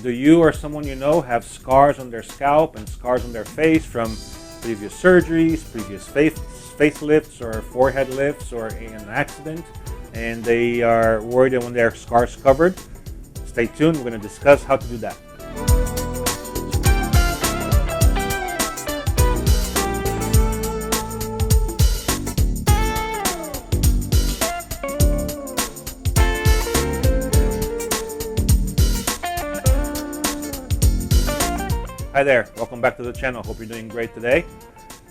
Do you or someone you know have scars on their scalp and scars on their face from previous surgeries, previous facelifts or forehead lifts or an accident, and they are worried that when their scars covered? Stay tuned, we're going to discuss how to do that. Hi there, welcome back to the channel. Hope you're doing great today.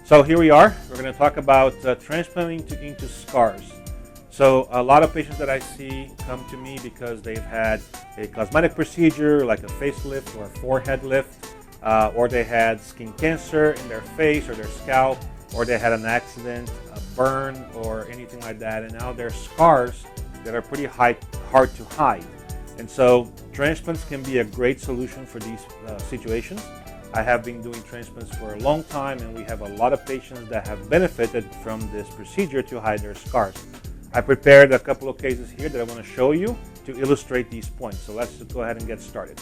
So here we are. We're going to talk about transplanting into scars. So a lot of patients that I see come to me because they've had a cosmetic procedure like a facelift or a forehead lift, or they had skin cancer in their face or their scalp, or they had an accident, a burn, or anything like that, and now they're scars that are pretty hard to hide. And so transplants can be a great solution for these situations. I have been doing transplants for a long time, and we have a lot of patients that have benefited from this procedure to hide their scars. I prepared a couple of cases here that I want to show you to illustrate these points. So let's just go ahead and get started.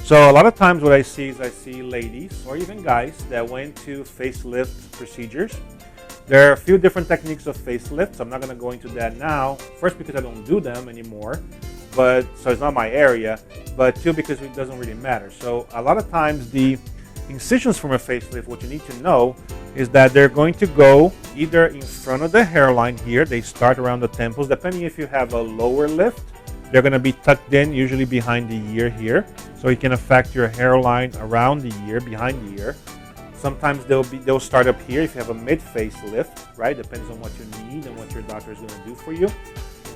So a lot of times what I see is I see ladies or even guys that went to facelift procedures. There are a few different techniques of facelifts. I'm not going to go into that now. First, because I don't do them anymore. So it's not my area, but two, because it doesn't really matter. So a lot of times the incisions from a facelift, what you need to know is that they're going to go either in front of the hairline here. They start around the temples. Depending if you have a lower lift, they're going to be tucked in, usually behind the ear here. So it can affect your hairline around the ear, behind the ear. Sometimes they'll start up here if you have a mid-face lift, right? Depends on what you need and what your doctor is going to do for you.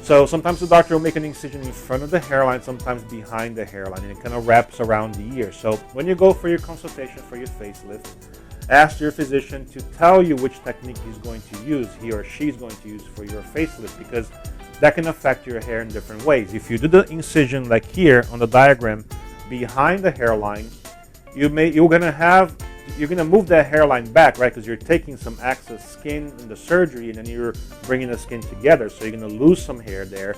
So sometimes the doctor will make an incision in front of the hairline, sometimes behind the hairline, and it kind of wraps around the ear. So when you go for your consultation for your facelift, ask your physician to tell you which technique he's going to use, he or she's going to use for your facelift, because that can affect your hair in different ways. If you do the incision like here on the diagram behind the hairline, you're going to move that hairline back, right? Because you're taking some excess skin in the surgery and then you're bringing the skin together. So you're going to lose some hair there.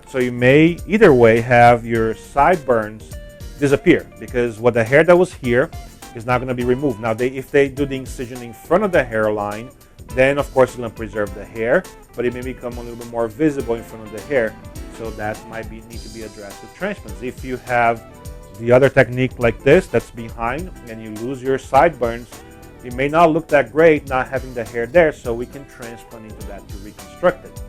So you may either way have your sideburns disappear, because what the hair that was here is not going to be removed. Now, if they do the incision in front of the hairline, then of course it's going to preserve the hair, but it may become a little bit more visible in front of the hair. So that might need to be addressed with transplants. If you have the other technique like this that's behind and you lose your sideburns, it may not look that great not having the hair there, so we can transplant into that to reconstruct it.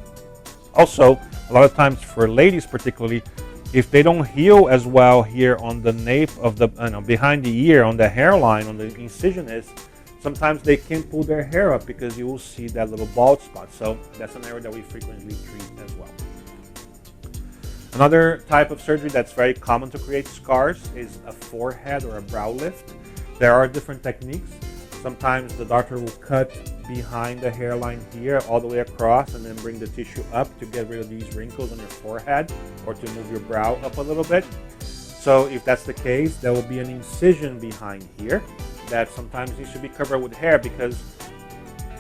Also, a lot of times for ladies particularly, if they don't heal as well here on the nape of the behind the ear, on the hairline, on the incision is, sometimes they can't pull their hair up because you will see that little bald spot. So that's an area that we frequently treat as well. Another type of surgery that's very common to create scars is a forehead or a brow lift. There are different techniques. Sometimes the doctor will cut behind the hairline here all the way across and then bring the tissue up to get rid of these wrinkles on your forehead or to move your brow up a little bit. So if that's the case, there will be an incision behind here that sometimes needs to be covered with hair, because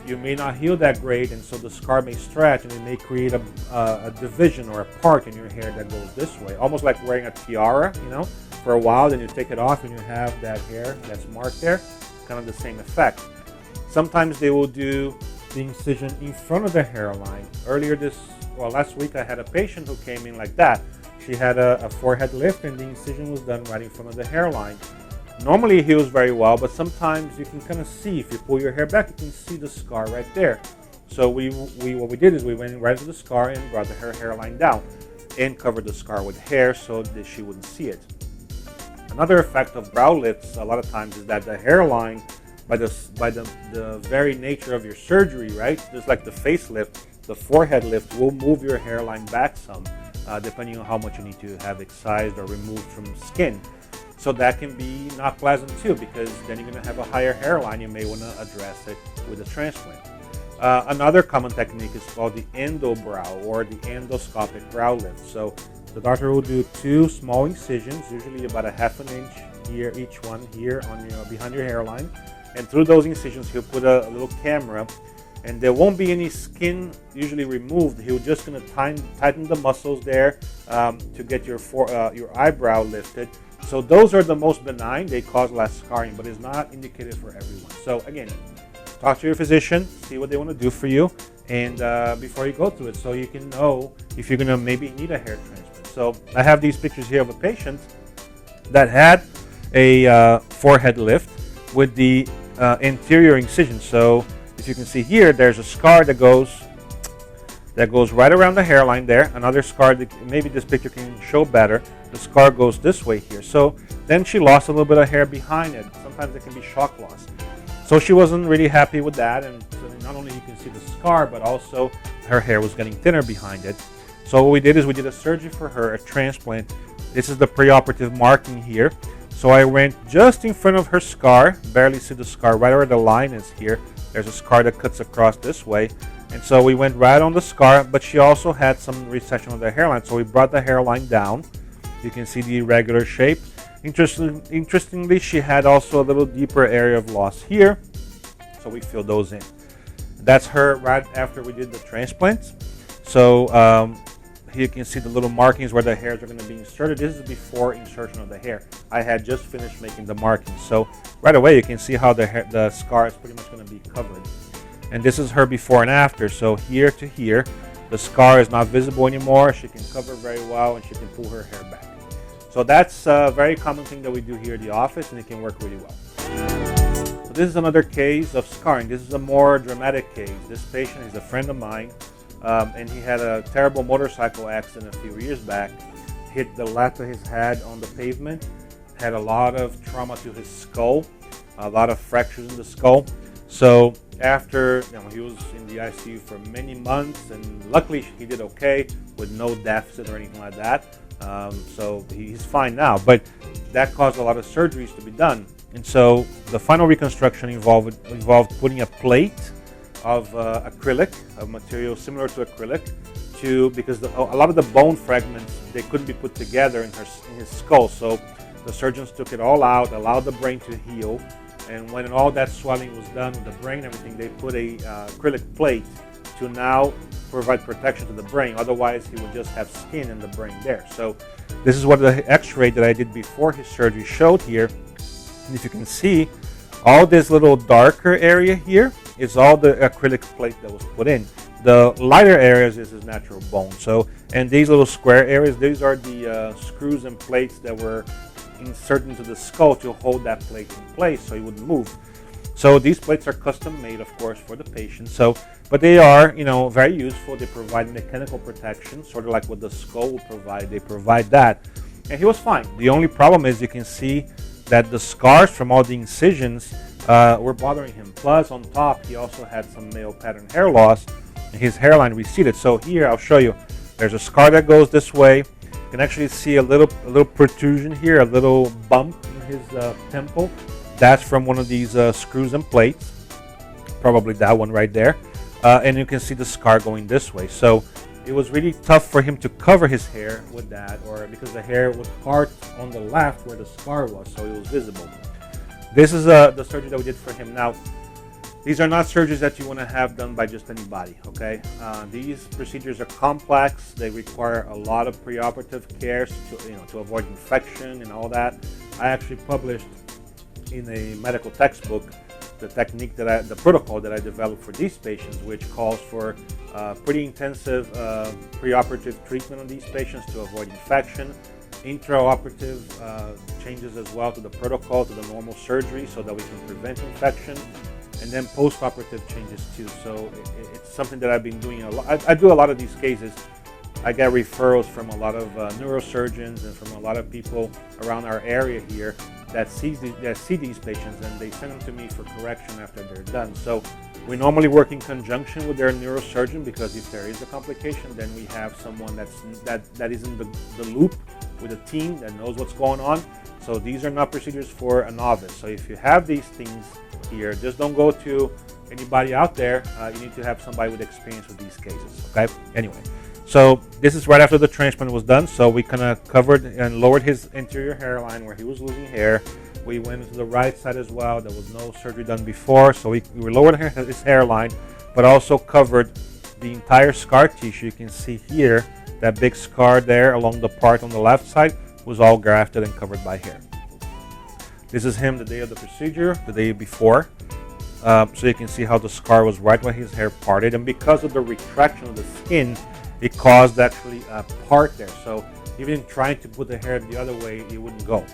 you may not heal that great, and so the scar may stretch and it may create a division or a part in your hair that goes this way, almost like wearing a tiara, for a while, then you take it off and you have that hair that's marked there, kind of the same effect. Sometimes they will do the incision in front of the hairline. Last week I had a patient who came in like that. She had a forehead lift and the incision was done right in front of the hairline. Normally it heals very well, but sometimes you can kind of see, if you pull your hair back, you can see the scar right there. So what we did is we went right to the scar and brought her hairline down and covered the scar with hair so that she wouldn't see it. Another effect of brow lifts a lot of times is that the hairline, by the very nature of your surgery, right, just like the facelift, the forehead lift will move your hairline back some, depending on how much you need to have excised or removed from skin. So that can be not pleasant too, because then you're going to have a higher hairline. You may want to address it with a transplant. Another common technique is called the endobrow or the endoscopic brow lift. So the doctor will do two small incisions, usually about a ½ inch here, each one here on behind your hairline. And through those incisions, he'll put a little camera, and there won't be any skin usually removed. He'll just going to tighten the muscles there to get your eyebrow lifted. So those are the most benign. They cause less scarring, but it's not indicated for everyone. So again, talk to your physician, see what they want to do for you, and before you go through it, so you can know if you're going to maybe need a hair transplant. So I have these pictures here of a patient that had a forehead lift with the anterior incision. So if you can see here, there's a scar that goes right around the hairline there. Another scar that maybe this picture can show better. The scar goes this way here. So then she lost a little bit of hair behind it. Sometimes it can be shock loss. So she wasn't really happy with that. And so not only you can see the scar, but also her hair was getting thinner behind it. So what we did is we did a surgery for her, a transplant. This is the preoperative marking here. So I went just in front of her scar, barely see the scar, right where the line is here. There's a scar that cuts across this way. And so we went right on the scar, but she also had some recession of the hairline. So we brought the hairline down. You can see the irregular shape. Interestingly, she had also a little deeper area of loss here. So we filled those in. That's her right after we did the transplants. So here you can see the little markings where the hairs are going to be inserted. This is before insertion of the hair. I had just finished making the markings. So right away you can see how the scar is pretty much going to be covered. And this is her before and after. So here to here, the scar is not visible anymore. She can cover very well and she can pull her hair back. So that's a very common thing that we do here at the office, and it can work really well. So this is another case of scarring. This is a more dramatic case. This patient is a friend of mine, and he had a terrible motorcycle accident a few years back. Hit the left of his head on the pavement, had a lot of trauma to his skull, a lot of fractures in the skull. So after he was in the ICU for many months, and luckily he did okay with no deficit or anything like that. So he's fine now, but that caused a lot of surgeries to be done. And so the final reconstruction involved putting a plate of acrylic, of material similar to acrylic, because a lot of the bone fragments, they couldn't be put together in his skull. So the surgeons took it all out, allowed the brain to heal. And when all that swelling was done with the brain and everything, they put a acrylic plate to now provide protection to the brain. Otherwise, he would just have skin in the brain there. So this is what the x-ray that I did before his surgery showed here. And if you can see, all this little darker area here is all the acrylic plate that was put in. The lighter areas is his natural bone. So, and these little square areas, these are the screws and plates that were inserted into the skull to hold that plate in place so it wouldn't move. So these plates are custom made, of course, for the patient. So, but they are, very useful. They provide mechanical protection, sort of like what the skull will provide. They provide that, and he was fine. The only problem is you can see that the scars from all the incisions were bothering him. Plus, on top, he also had some male pattern hair loss, and his hairline receded. So here, I'll show you. There's a scar that goes this way. You can actually see a little protrusion here, a little bump in his temple. That's from one of these screws and plates, probably that one right there. And you can see the scar going this way. So it was really tough for him to cover his hair with that, or because the hair was part on the left where the scar was, so it was visible. This is the surgery that we did for him. Now, these are not surgeries that you want to have done by just anybody, okay? These procedures are complex. They require a lot of preoperative care to avoid infection and all that. I actually published in a medical textbook the protocol that I developed for these patients, which calls for pretty intensive preoperative treatment on these patients to avoid infection, intraoperative changes as well to the protocol, to the normal surgery, so that we can prevent infection, and then post-operative changes too. So it's something that I've been doing a lot. I do a lot of these cases. I get referrals from a lot of neurosurgeons and from a lot of people around our area here that see these patients, and they send them to me for correction after they're done. So we normally work in conjunction with their neurosurgeon, because if there is a complication, then we have someone that is in the loop with a team that knows what's going on. So these are not procedures for a novice. So if you have these things here, just don't go to anybody out there. You need to have somebody with experience with these cases, okay? Anyway, so this is right after the transplant was done. So we kind of covered and lowered his anterior hairline where he was losing hair. We went to the right side as well. There was no surgery done before. So we lowered his hairline, but also covered the entire scar tissue. You can see here that big scar there along the part on the left side. was all grafted and covered by hair. This is him the day of the procedure, the day before. So you can see how the scar was right when his hair parted, and because of the retraction of the skin, it caused actually a part there. So even trying to put the hair the other way, it wouldn't go.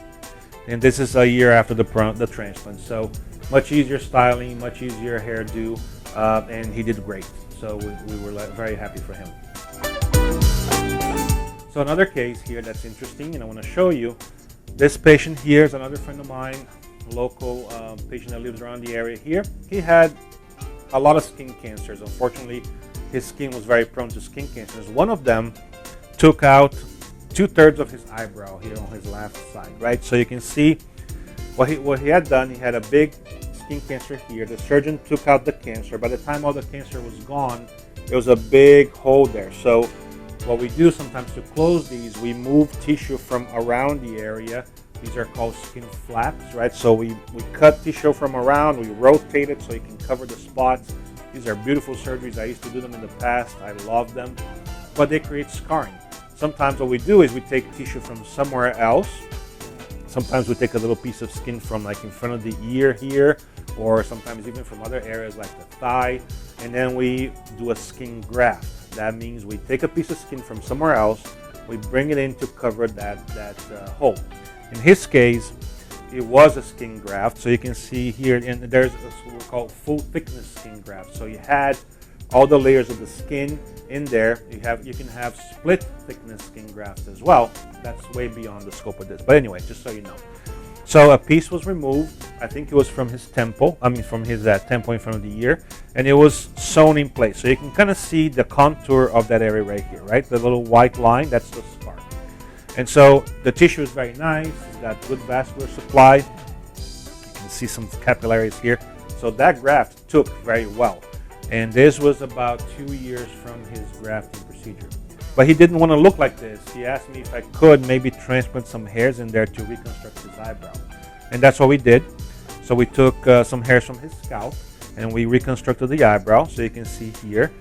And this is a year after the transplant. So much easier styling, much easier hairdo, and he did great. So we were very happy for him. So another case here that's interesting, and I want to show you. This patient here is another friend of mine, local patient that lives around the area here. He had a lot of skin cancers. Unfortunately, his skin was very prone to skin cancers. One of them took out 2/3 of his eyebrow here on his left side, right? So you can see what he had done. He had a big skin cancer here. The surgeon took out the cancer. By the time all the cancer was gone, there was a big hole there. So what we do sometimes to close these, we move tissue from around the area. These are called skin flaps, right? So we cut tissue from around, we rotate it so you can cover the spots. These are beautiful surgeries. I used to do them in the past. I love them, but they create scarring. Sometimes what we do is we take tissue from somewhere else. Sometimes we take a little piece of skin from like in front of the ear here, or sometimes even from other areas like the thigh, and then we do a skin graft. That means we take a piece of skin from somewhere else, we bring it in to cover that hole. In his case, it was a skin graft. So you can see here, and there's what we call full thickness skin graft. So you had all the layers of the skin in there. You can have split thickness skin grafts as well. That's way beyond the scope of this. But anyway, just so you know. So a piece was removed. I think it was from his temple. From his temple in front of the ear, and it was sewn in place. So you can kind of see the contour of that area right here, right? The little white line, that's the scar. And so the tissue is very nice. It's got good vascular supply. You can see some capillaries here. So that graft took very well. And this was about 2 years from his grafting procedure. But he didn't want to look like this. He asked me if I could maybe transplant some hairs in there to reconstruct his eyebrow. And that's what we did. So we took some hairs from his scalp and we reconstructed the eyebrow. So you can see here.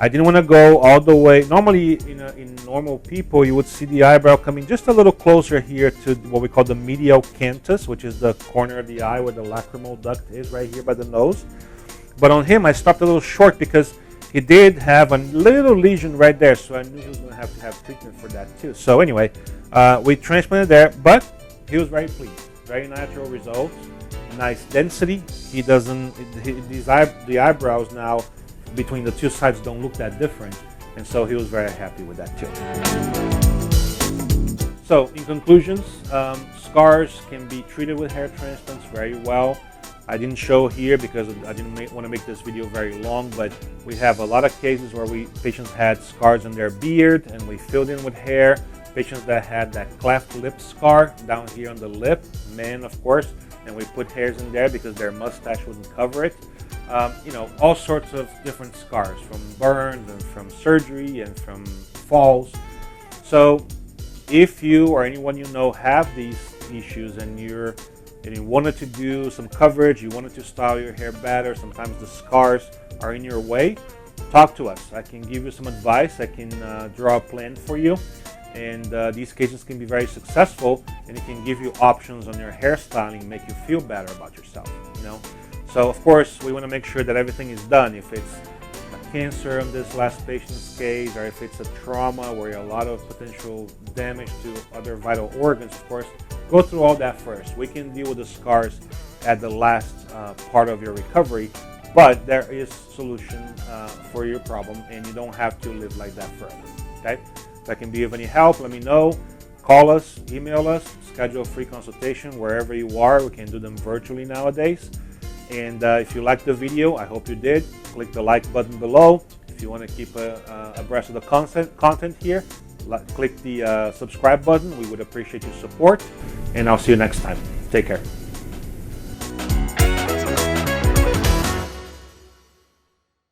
I didn't want to go all the way. Normally in normal people, you would see the eyebrow coming just a little closer here to what we call the medial canthus, which is the corner of the eye where the lacrimal duct is right here by the nose. But on him, I stopped a little short because he did have a little lesion right there, so I knew he was going to have treatment for that too. So anyway, we transplanted there, but he was very pleased. Very natural results, nice density. The eyebrows now between the two sides don't look that different, and so he was very happy with that too. So in conclusions, scars can be treated with hair transplants very well. I didn't show here because I didn't want to make this video very long, but we have a lot of cases where patients had scars on their beard and we filled in with hair. Patients that had that cleft lip scar down here on the lip, men of course, and we put hairs in there because their mustache wouldn't cover it. All sorts of different scars from burns and from surgery and from falls. So if you or anyone you know have these issues and you wanted to do some coverage, you wanted to style your hair better, sometimes the scars are in your way, talk to us. I can give you some advice. I can draw a plan for you. And these cases can be very successful, and it can give you options on your hairstyling, make you feel better about yourself, So of course, we want to make sure that everything is done. If it's a cancer in this last patient's case, or if it's a trauma where a lot of potential damage to other vital organs, of course, go through all that first. We can deal with the scars at the last part of your recovery, but there is solution for your problem, and you don't have to live like that forever, okay? If I can be of any help, let me know. Call us, email us, schedule a free consultation wherever you are. We can do them virtually nowadays. And if you liked the video, I hope you did, click the like button below. If you want to keep abreast of the content here, click the subscribe button. We would appreciate your support. And I'll see you next time. Take care.